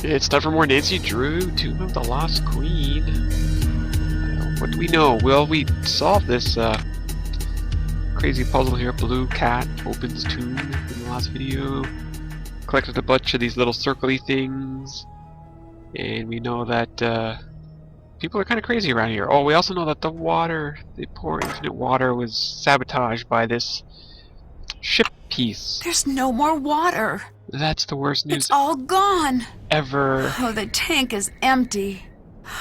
It's time for more Nancy Drew, Tomb of the Lost Queen. What do we know? Well, we solved this crazy puzzle here. Blue cat opens tomb in the last video. Collected a bunch of these little circly things. And we know that people are kind of crazy around here. Oh, we also know that the water, the poor infinite water, was sabotaged by this ship piece. There's no more water. That's the worst news It's all gone. ever. Oh, the tank is empty.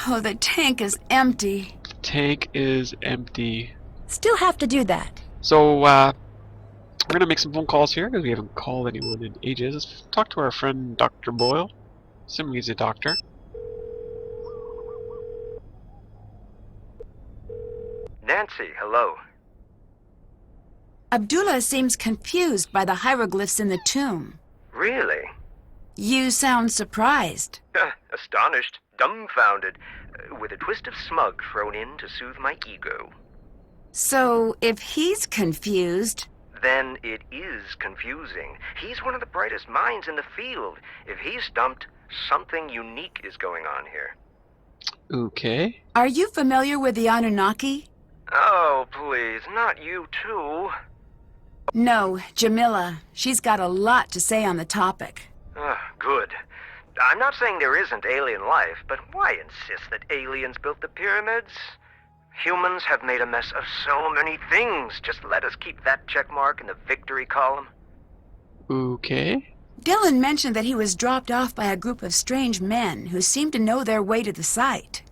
Oh, the tank is empty. The tank is empty. Still have to do that. So, we're gonna make some phone calls here because we haven't called anyone in ages. Let's talk to our friend Dr. Boyle. Assuming he's a doctor. Nancy, hello. Abdullah seems confused by the hieroglyphs in the tomb. Really? You sound surprised. Astonished, dumbfounded, with a twist of smug thrown in to soothe my ego. So, if he's confused... Then it is confusing. He's one of the brightest minds in the field. If he's stumped, something unique is going on here. Okay. Are you familiar with the Anunnaki? Oh, please, not you too. No, Jamila. She's got a lot to say on the topic. Good. I'm not saying there isn't alien life, but why insist that aliens built the pyramids? Humans have made a mess of so many things. Just let us keep that check mark in the victory column. Okay. Dylan mentioned that he was dropped off by a group of strange men who seemed to know their way to the site.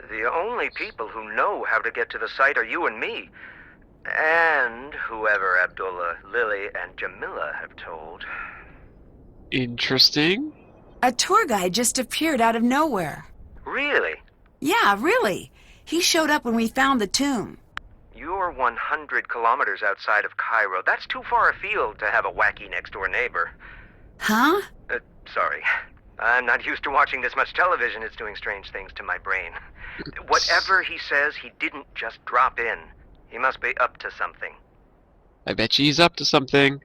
The only people who know how to get to the site are you and me. And whoever Abdullah, Lily, and Jamila have told. Interesting. A tour guide just appeared out of nowhere. Really? Yeah, really. He showed up when we found the tomb. You're 100 kilometers outside of Cairo. That's too far afield to have a wacky next-door neighbor. Huh? Sorry. I'm not used to watching this much television. It's doing strange things to my brain. Whatever he says, he didn't just drop in. He must be up to something. I bet she's up to something.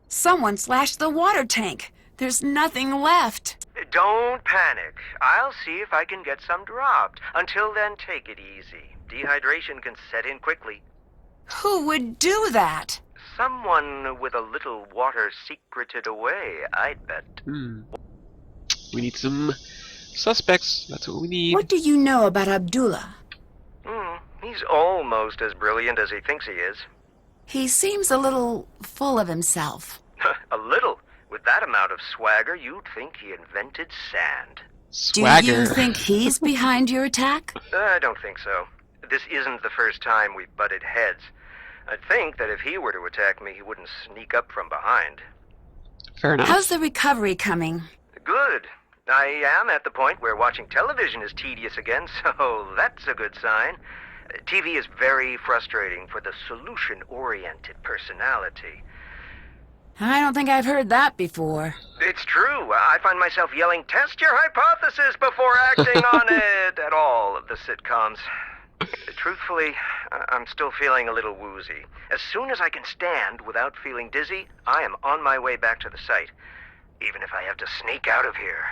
Someone slashed the water tank. There's nothing left. Don't panic. I'll see if I can get some dropped. Until then, take it easy. Dehydration can set in quickly. Who would do that? Someone with a little water secreted away, I'd bet. We need some suspects. That's what we need. What do you know about Abdullah? He's almost as brilliant as he thinks he is. He seems a little full of himself. A little. With that amount of swagger, you'd think he invented sand. Swagger. Do you think he's behind your attack? I don't think so. This isn't the first time we've butted heads. I'd think that if he were to attack me, he wouldn't sneak up from behind. Fair enough. How's the recovery coming? Good. I am at the point where watching television is tedious again, so that's a good sign. TV is very frustrating for the solution-oriented personality. I don't think I've heard that before. It's true. I find myself yelling, "Test your hypothesis before acting on it," at all of the sitcoms. Truthfully, I'm still feeling a little woozy. As soon as I can stand without feeling dizzy, I am on my way back to the site, even if I have to sneak out of here.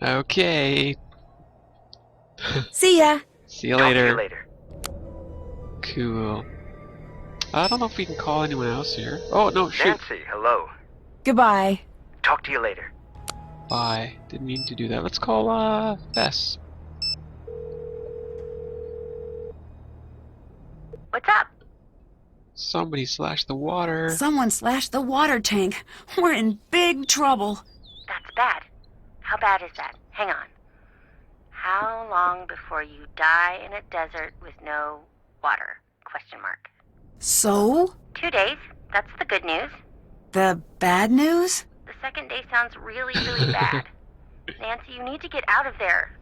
Okay. See ya. See you Talk later. to you later. Cool. I don't know if we can call anyone else here. Oh, no, shoot. Nancy, hello. Goodbye. Talk to you later. Bye. Didn't mean to do that. Let's call, Bess. What's up? Somebody slashed the water. Someone slashed the water tank. We're in big trouble. That's bad. How bad is that? Hang on. How long before you die in a desert with no water? Question mark. So? 2 days. That's the good news. The bad news? The second day sounds really, really bad. Nancy, you need to get out of there.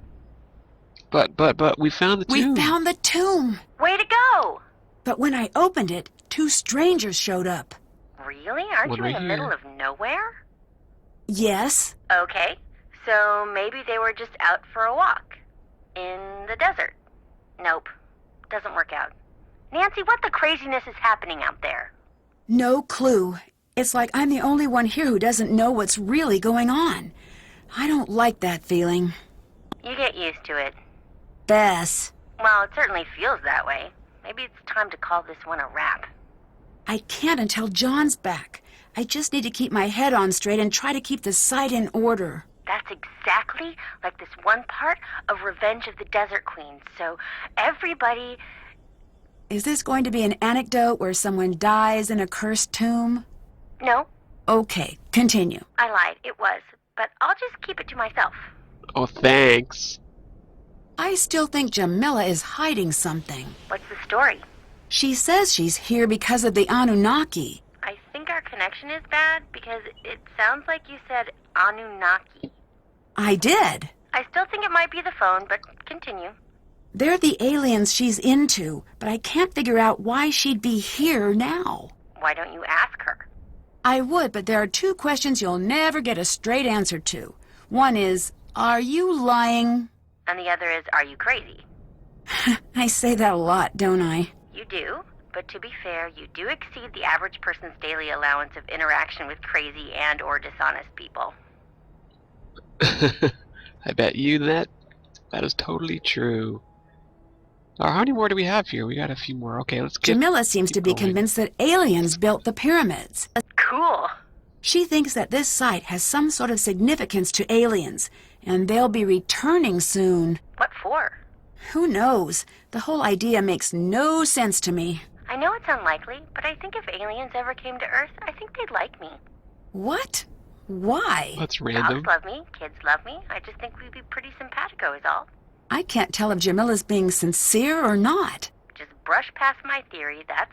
But we found the tomb. We found the tomb. Way to go! But when I opened it, 2 strangers showed up. Really? Aren't One you in right the middle here. of nowhere? Yes. Okay. So maybe they were just out for a walk. In the desert. Nope. Doesn't work out. Nancy, what the craziness is happening out there? No clue. It's like I'm the only one here who doesn't know what's really going on. I don't like that feeling. You get used to it. Bess, Well, it certainly feels that way. Maybe it's time to call this one a wrap. I can't until John's back. I just need to keep my head on straight and try to keep the site in order. That's exactly like this one part of Revenge of the Desert Queen. So everybody... Is this going to be an anecdote where someone dies in a cursed tomb? No, Okay, continue. I lied. It was. But I'll just keep it to myself. Oh, thanks. I still think Jamila is hiding something. What's the story? She says she's here because of the Anunnaki. I think our connection is bad because it sounds like you said Anunnaki. I did. I still think it might be the phone, but continue. They're the aliens she's into, but I can't figure out why she'd be here now. Why don't you ask her? I would, but there are two questions you'll never get a straight answer to. One is, are you lying? And the other is, are you crazy? I say that a lot, don't I? You do, but to be fair, you do exceed the average person's daily allowance of interaction with crazy and or dishonest people. I bet you that is totally true. How many more do we have here? We got a few more. Okay, let's get... Jamila seems to be going. convinced that aliens built the pyramids. Cool. She thinks that this site has some sort of significance to aliens, and they'll be returning soon. What for? Who knows? The whole idea makes no sense to me. I know it's unlikely, but I think if aliens ever came to Earth, I think they'd like me. What? Why? That's random. Dogs love me, kids love me. I just think we'd be pretty simpatico is all. I can't tell if Jamila's being sincere or not. Just brush past my theory, that's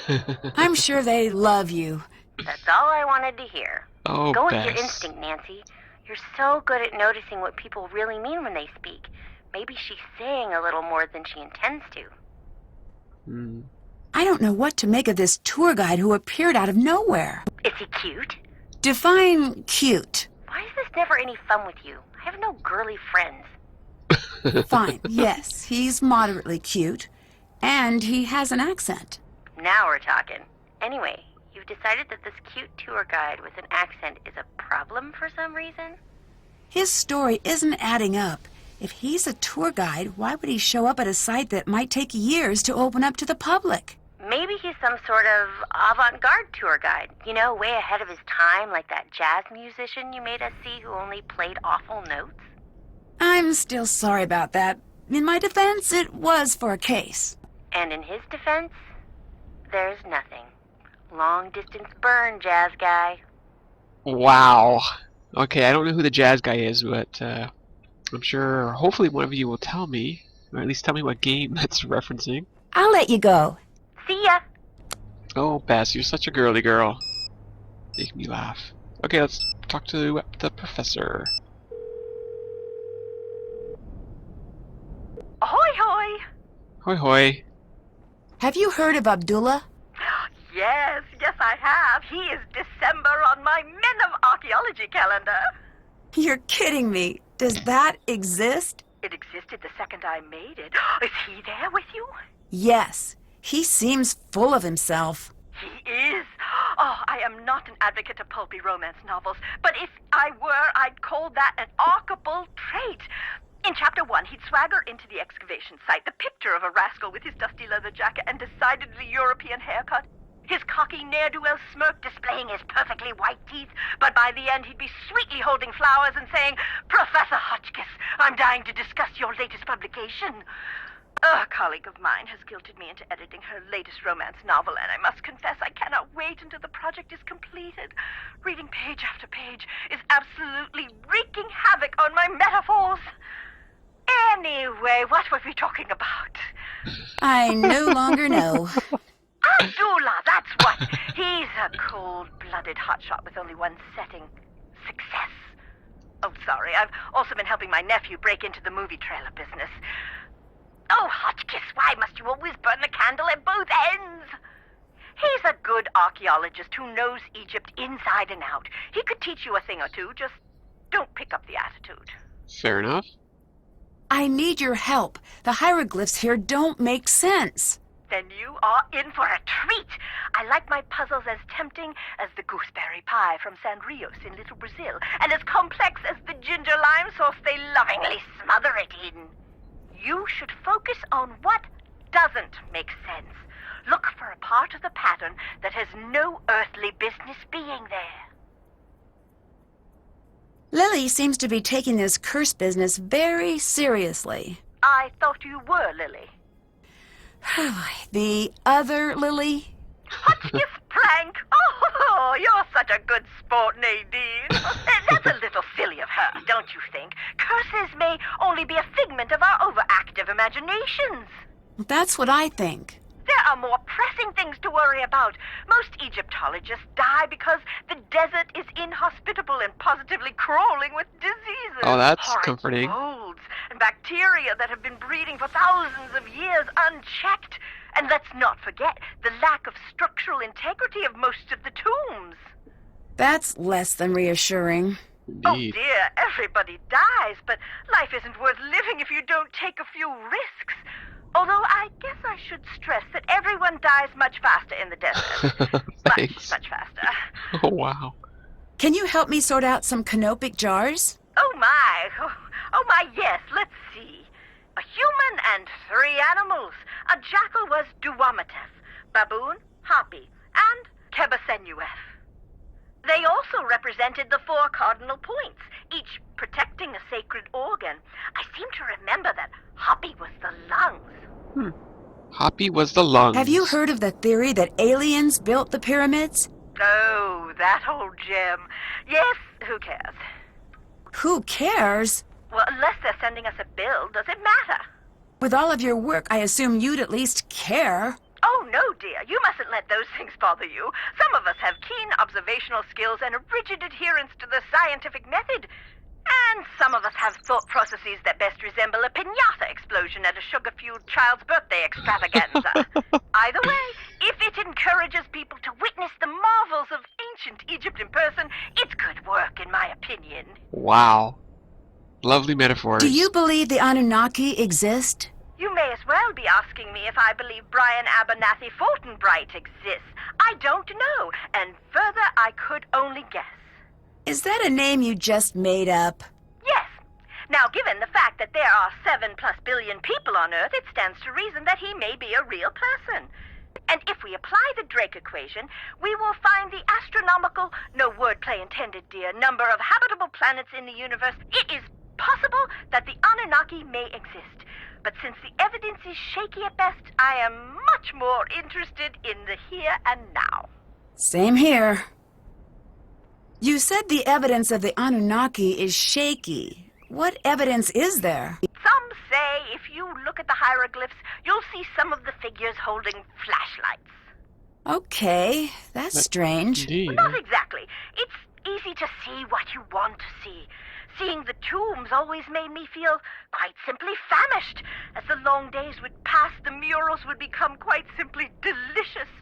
fine. I'm sure they love you. That's all I wanted to hear. Oh, Go with Bess. your instinct, Nancy. You're so good at noticing what people really mean when they speak. Maybe she's saying a little more than she intends to. Hmm. I don't know what to make of this tour guide who appeared out of nowhere. Is he cute? Define cute. Why is this never any fun with you? I have no girly friends. Fine, yes, he's moderately cute. And he has an accent. Now we're talking. Anyway, you've decided that this cute tour guide with an accent is a problem for some reason? His story isn't adding up. If he's a tour guide, why would he show up at a site that might take years to open up to the public? Maybe he's some sort of avant-garde tour guide. You know, way ahead of his time, like that jazz musician you made us see who only played awful notes. I'm still sorry about that. In my defense, it was for a case. And in his defense, there's nothing. Long-distance burn, jazz guy. Wow. Okay, I don't know who the jazz guy is, but I'm sure, hopefully one of you will tell me, or at least tell me what game that's referencing. I'll let you go. See ya! Oh, Bess, you're such a girly girl. Make me laugh. Okay, let's talk to the professor. Ahoy, hoy! Hoi hoi. Have you heard of Abdullah? Yes, I have. He is December on my Men of Archaeology calendar. You're kidding me. Does that exist? It existed the second I made it. Is he there with you? Yes. He seems full of himself. He is. Oh, I am not an advocate of pulpy romance novels, but if I were, I'd call that an archeable trait. In Chapter 1, he'd swagger into the excavation site, the picture of a rascal with his dusty leather jacket and decidedly European haircut. His cocky ne'er-do-well smirk displaying his perfectly white teeth, but by the end he'd be sweetly holding flowers and saying, "Professor Hotchkiss, I'm dying to discuss your latest publication." A colleague of mine has guilted me into editing her latest romance novel, and I must confess I cannot wait until the project is completed. Reading page after page is absolutely wreaking havoc on my metaphors. Anyway, what were we talking about? I no longer know. Abdullah, that's what. He's a cold-blooded hotshot with only one setting: success. Oh, sorry, I've also been helping my nephew break into the movie trailer business. Oh, Hotchkiss, why must you always burn the candle at both ends? He's a good archaeologist who knows Egypt inside and out. He could teach you a thing or two, just don't pick up the attitude. Fair enough. I need your help. The hieroglyphs here don't make sense. Then you are in for a treat. I like like my puzzles as tempting as the gooseberry pie from San Rios in Little Brazil, and as complex as the ginger lime sauce they lovingly smother it in. You should focus on what doesn't make sense. Look for a part of the pattern that has no earthly business being there. Lily seems to be taking this curse business very seriously. I thought you were, Lily. The other Lily? Hotchkiss prank! Oh, you're such a good sport, Nadine. That's a little silly of her, don't you think? Curses may only be a figment of our overactive imaginations. That's what I think. There are more pressing things to worry about. Most Egyptologists die because the desert is inhospitable and positively crawling with diseases. Oh, that's Horrid comforting. molds and bacteria that have been breeding for thousands of years unchecked. And let's not forget the lack of structural integrity of most of the tombs. That's less than reassuring. Oh Indeed. dear, everybody dies, but life isn't worth living if you don't take a few risks. Although I guess I should stress that everyone dies much faster in the desert. Thanks. Much faster. Oh, wow. Can you help me sort out some canopic jars? Oh my, yes, let's see. A human and 3 animals. A jackal was Duwamatef, baboon, Hapi, and Kebasenuef. They also represented the 4 cardinal points, each protecting a sacred organ. I seem to remember that Hapi was the lungs. Hoppy was the lungs. Have you heard of the theory that aliens built the pyramids? Oh, that old gem. Yes, who cares? Who cares? Well, unless they're sending us a bill, does it matter? With all of your work, I assume you'd at least care. Oh, no, dear. You mustn't let those things bother you. Some of us have keen observational skills and a rigid adherence to the scientific method. And some of us have thought processes that best resemble a piñata explosion at a sugar-fueled child's birthday extravaganza. Either way, if it encourages people to witness the marvels of ancient Egypt in person, it's good work, in my opinion. Wow. Lovely metaphors. Do you believe the Anunnaki exist? You may as well be asking me if I believe Brian Abernathy Fortinbright exists. I don't know, and further I could only guess. Is that a name you just made up? Yes. Now, given the fact that there are 7+ billion people on Earth, it stands to reason that he may be a real person. And if we apply the Drake equation, we will find the astronomical, no wordplay intended, dear, number of habitable planets in the universe. It is possible that the Anunnaki may exist. But since the evidence is shaky at best, I am much more interested in the here and now. Same here. You said the evidence of the Anunnaki is shaky. What evidence is there? Some say if you look at the hieroglyphs, you'll see some of the figures holding flashlights. Okay, that's strange. Indeed. Not exactly. It's easy to see what you want to see. Seeing the tombs always made me feel quite simply famished. As the long days would pass, the murals would become quite simply delicious.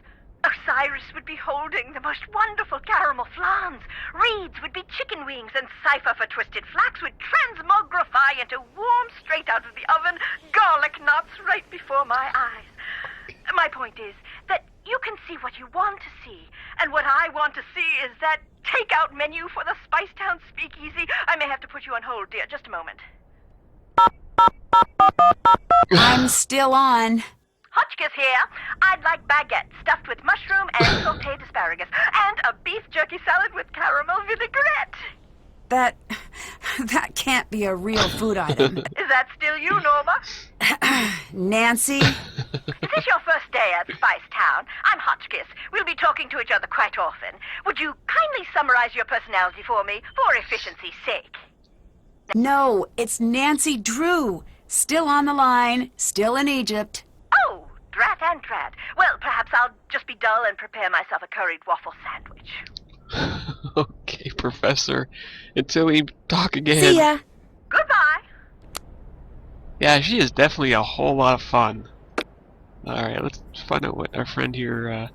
Osiris would be holding the most wonderful caramel flans. Reeds would be chicken wings, and Cypher for twisted flax would transmogrify into warm, straight out of the oven, garlic knots right before my eyes. My point is that you can see what you want to see, and what I want to see is that takeout menu for the Spicetown Speakeasy. I may have to put you on hold, dear. Just a moment. I'm still on. Hotchkiss here. I'd like baguette stuffed with mushroom and sautéed asparagus, and a beef jerky salad with caramel vinaigrette. That can't be a real food item. Is that still you, Norma? Nancy? Is this your first day at Spicetown? I'm Hotchkiss. We'll be talking to each other quite often. Would you kindly summarize your personality for me, for efficiency's sake? No, it's Nancy Drew. Still on the line, still in Egypt. Oh, drat and drat. Well, perhaps I'll just be dull and prepare myself a curried waffle sandwich. Okay, Professor. Until we talk again. See ya. Goodbye. Yeah, she is definitely a whole lot of fun. Alright, let's find out what our friend here,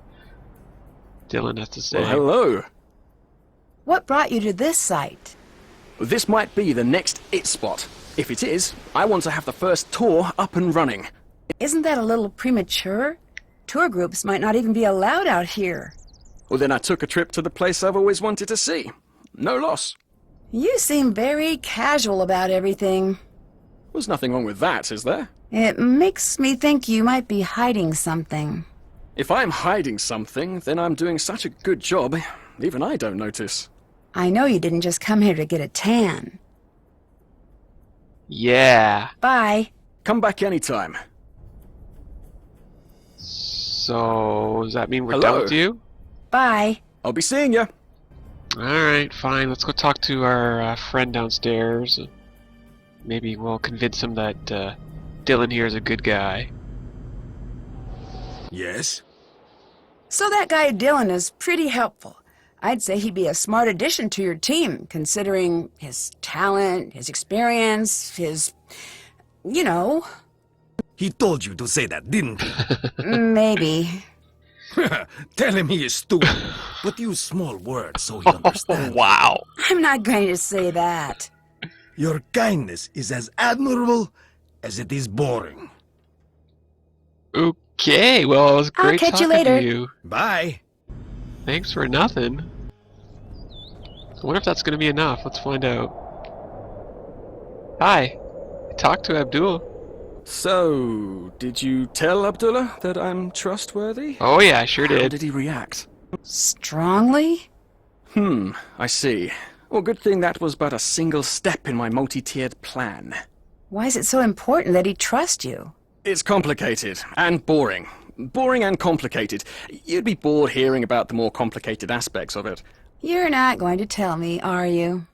Dylan, has to say. Well, hello. What brought you to this site? This might be the next IT spot. If it is, I want to have the first tour up and running. Isn't that a little premature? Tour groups might not even be allowed out here. Well, then I took a trip to the place I've always wanted to see. No loss. You seem very casual about everything. There's nothing wrong with that, is there? It makes me think you might be hiding something. If I'm hiding something, then I'm doing such a good job, even I don't notice. I know you didn't just come here to get a tan. Yeah. Bye. Come back anytime. So, does that mean we're Hello? done with you? Bye. I'll be seeing you. Alright, fine. Let's go talk to our friend downstairs. Maybe we'll convince him that Dylan here is a good guy. Yes? So that guy Dylan is pretty helpful. I'd say he'd be a smart addition to your team, considering his talent, his experience, his... you know. He told you to say that, didn't he? Maybe. Tell him he is stupid, but use small words so he understands. Wow. I'm not going to say that. Your kindness is as admirable as it is boring. Okay, well, it was I'll great catch you talking later. to you. Bye. Thanks for nothing. I wonder if that's going to be enough. Let's find out. Hi. I talked to Abdul. So, did you tell Abdullah that I'm trustworthy? Oh yeah, I sure How did. did he react? Strongly? I see. Well, good thing that was but a single step in my multi-tiered plan. Why is it so important that he trusts you? It's complicated and boring. Boring and complicated. You'd be bored hearing about the more complicated aspects of it. You're not going to tell me, are you?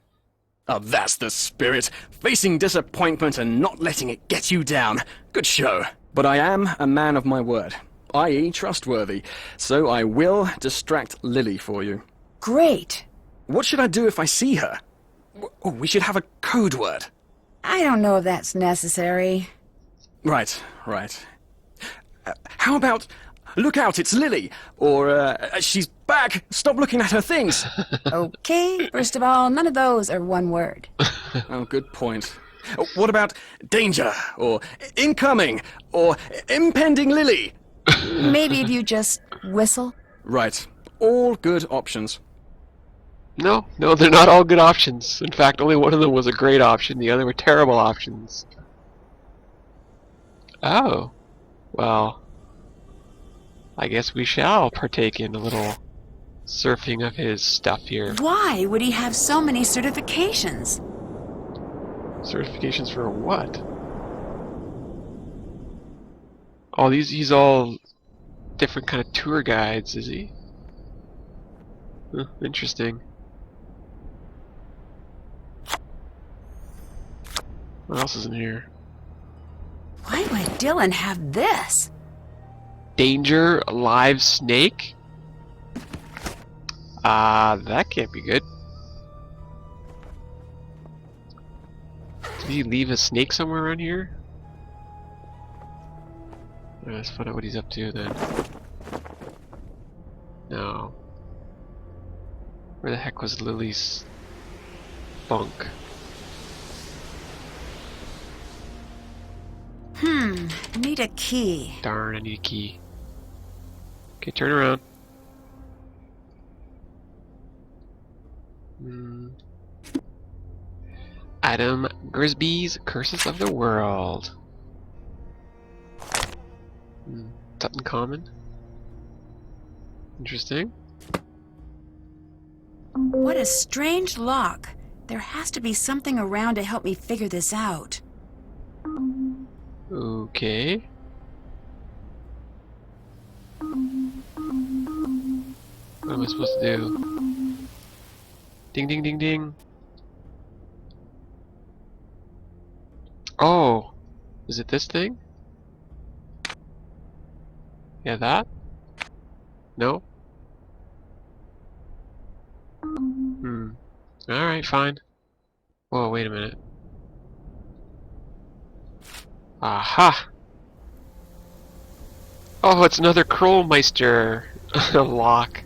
Oh, that's the spirit. Facing disappointment and not letting it get you down. Good show. But I am a man of my word, i.e. trustworthy, so I will distract Lily for you. Great. What should I do if I see her? Oh, we should have a code word. I don't know if that's necessary. Right. How about, look out, it's Lily, or she's back, stop looking at her things. Okay, first of all, none of those are one word. Oh, good point. What about danger, or incoming, or impending Lily? Maybe if you just whistle. Right. All good options. No, they're not all good options. In fact, only one of them was a great option. The other were terrible options. Oh. Well, I guess we shall partake in a little surfing of his stuff here. Why would he have so many certifications? Certifications for what? Oh, he's all different kind of tour guides, is he? Huh, interesting. What else is in here? Why would Dylan have this? Danger, a live snake? That can't be good. Did he leave a snake somewhere around here? Let's find out what he's up to then. No. Where the heck was Lily's bunk? Need a key. Darn, I need a key. Okay, turn around. Adam Grisby's Curses of the World. Something common. Interesting. What a strange lock. There has to be something around to help me figure this out. Okay. What am I supposed to do? Ding ding ding ding. Oh! Is it this thing? Yeah, that? No? Alright, fine. Whoa, wait a minute. Aha! Oh, it's another Krollmeister lock.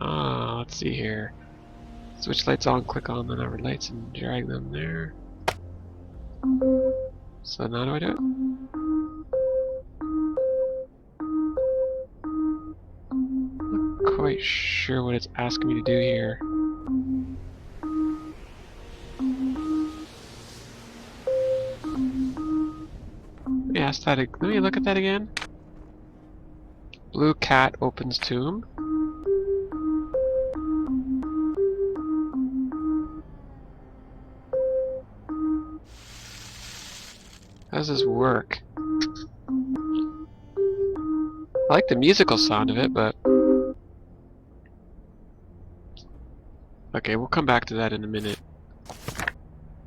Let's see here. Switch lights on, click on the numbered lights and drag them there. So now do I do it? quite sure what it's asking me to do here. Let me look at that again. Blue cat opens tomb. How does this work? I like the musical sound of it, but... Okay, we'll come back to that in a minute.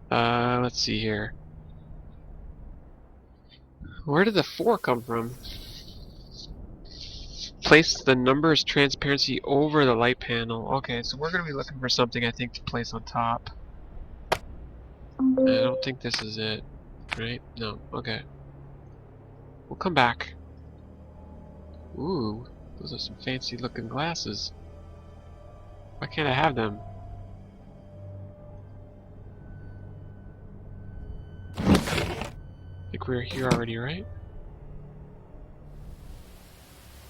Let's see here. Where did the 4 come from? Place the numbers transparency over the light panel. Okay, so we're going to be looking for something, I think, to place on top. I don't think this is it. Right? No. Okay. We'll come back. Ooh, those are some fancy looking glasses. Why can't I have them? I think we're here already, right?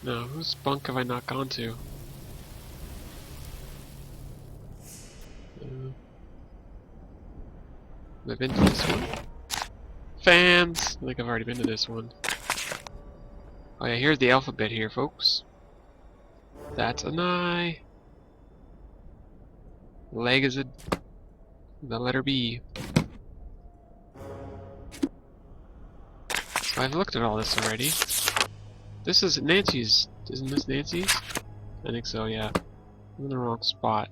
No, whose bunk have I not gone to? Have I been to this one? Fans! I think I've already been to this one. Oh yeah, here's the alphabet here, folks. That's an I. Leg is the letter B. So I've looked at all this already. This is Nancy's. Isn't this Nancy's? I think so, yeah. I'm in the wrong spot.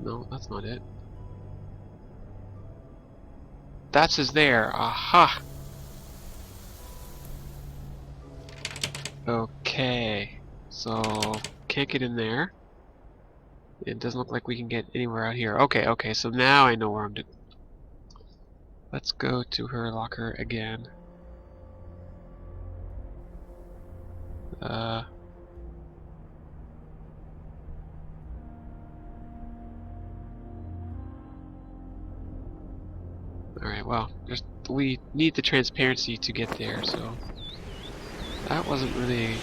No, that's not it. That's his there. Aha! Okay. So, can't get in there. It doesn't look like we can get anywhere out here. Okay, so now I know where I'm doing. Let's go to her locker again. Alright, well, we need the transparency to get there, so that wasn't really a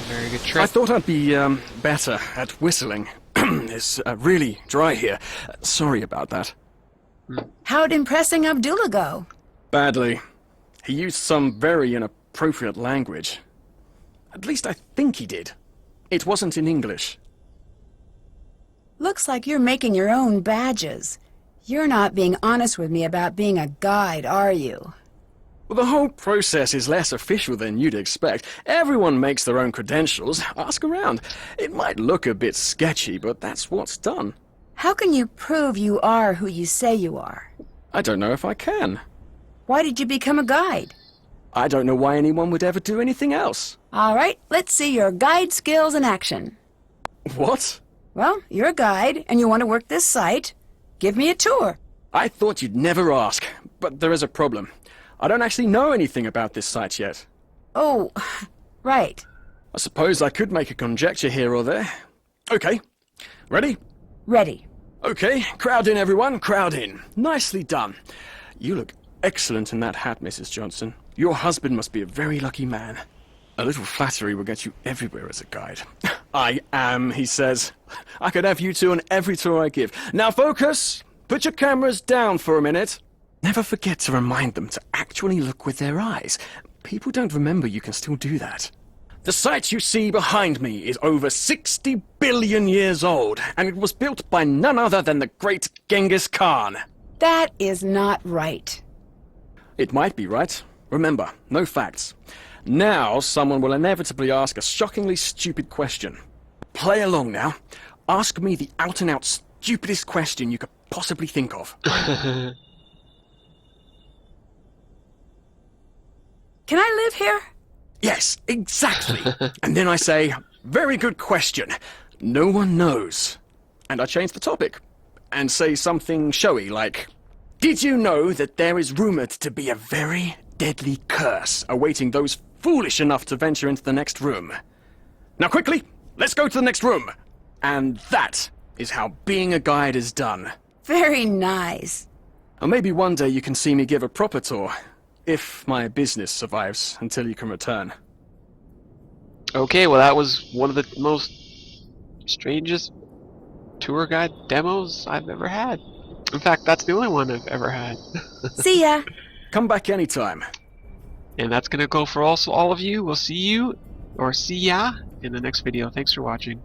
very good trick. I thought I'd be better at whistling. It's really dry here. Sorry about that. How'd impressing Abdullah go? Badly. He used some very inappropriate language. At least I think he did. It wasn't in English. Looks like you're making your own badges. You're not being honest with me about being a guide, are you? Well, the whole process is less official than you'd expect. Everyone makes their own credentials. Ask around. It might look a bit sketchy, but that's what's done. How can you prove you are who you say you are? I don't know if I can. Why did you become a guide? I don't know why anyone would ever do anything else. All right, let's see your guide skills in action. What? Well, you're a guide, and you want to work this site. Give me a tour. I thought you'd never ask, but there is a problem. I don't actually know anything about this site yet. Oh, right. I suppose I could make a conjecture here or there. Okay. Ready? Ready. Okay, crowd in everyone, crowd in. Nicely done. You look excellent in that hat, Mrs. Johnson. Your husband must be a very lucky man. A little flattery will get you everywhere as a guide. I am, he says. I could have you two on every tour I give. Now focus! Put your cameras down for a minute. Never forget to remind them to actually look with their eyes. People don't remember you can still do that. The site you see behind me is over 60 billion years old, and it was built by none other than the great Genghis Khan. That is not right. It might be right. Remember, no facts. Now someone will inevitably ask a shockingly stupid question. Play along now. Ask me the out-and-out stupidest question you could possibly think of. Can I live here? Yes, exactly. And then I say, very good question. No one knows. And I change the topic. And say something showy like, did you know that there is rumored to be a very deadly curse awaiting those foolish enough to venture into the next room? Now quickly, let's go to the next room. And that is how being a guide is done. Very nice. Or maybe one day you can see me give a proper tour. If my business survives until you can return. Okay, well that was one of the most strangest tour guide demos I've ever had. In fact, that's the only one I've ever had. See ya. Come back anytime. And that's gonna go for also all of you. We'll see you, or see ya, in the next video. Thanks for watching.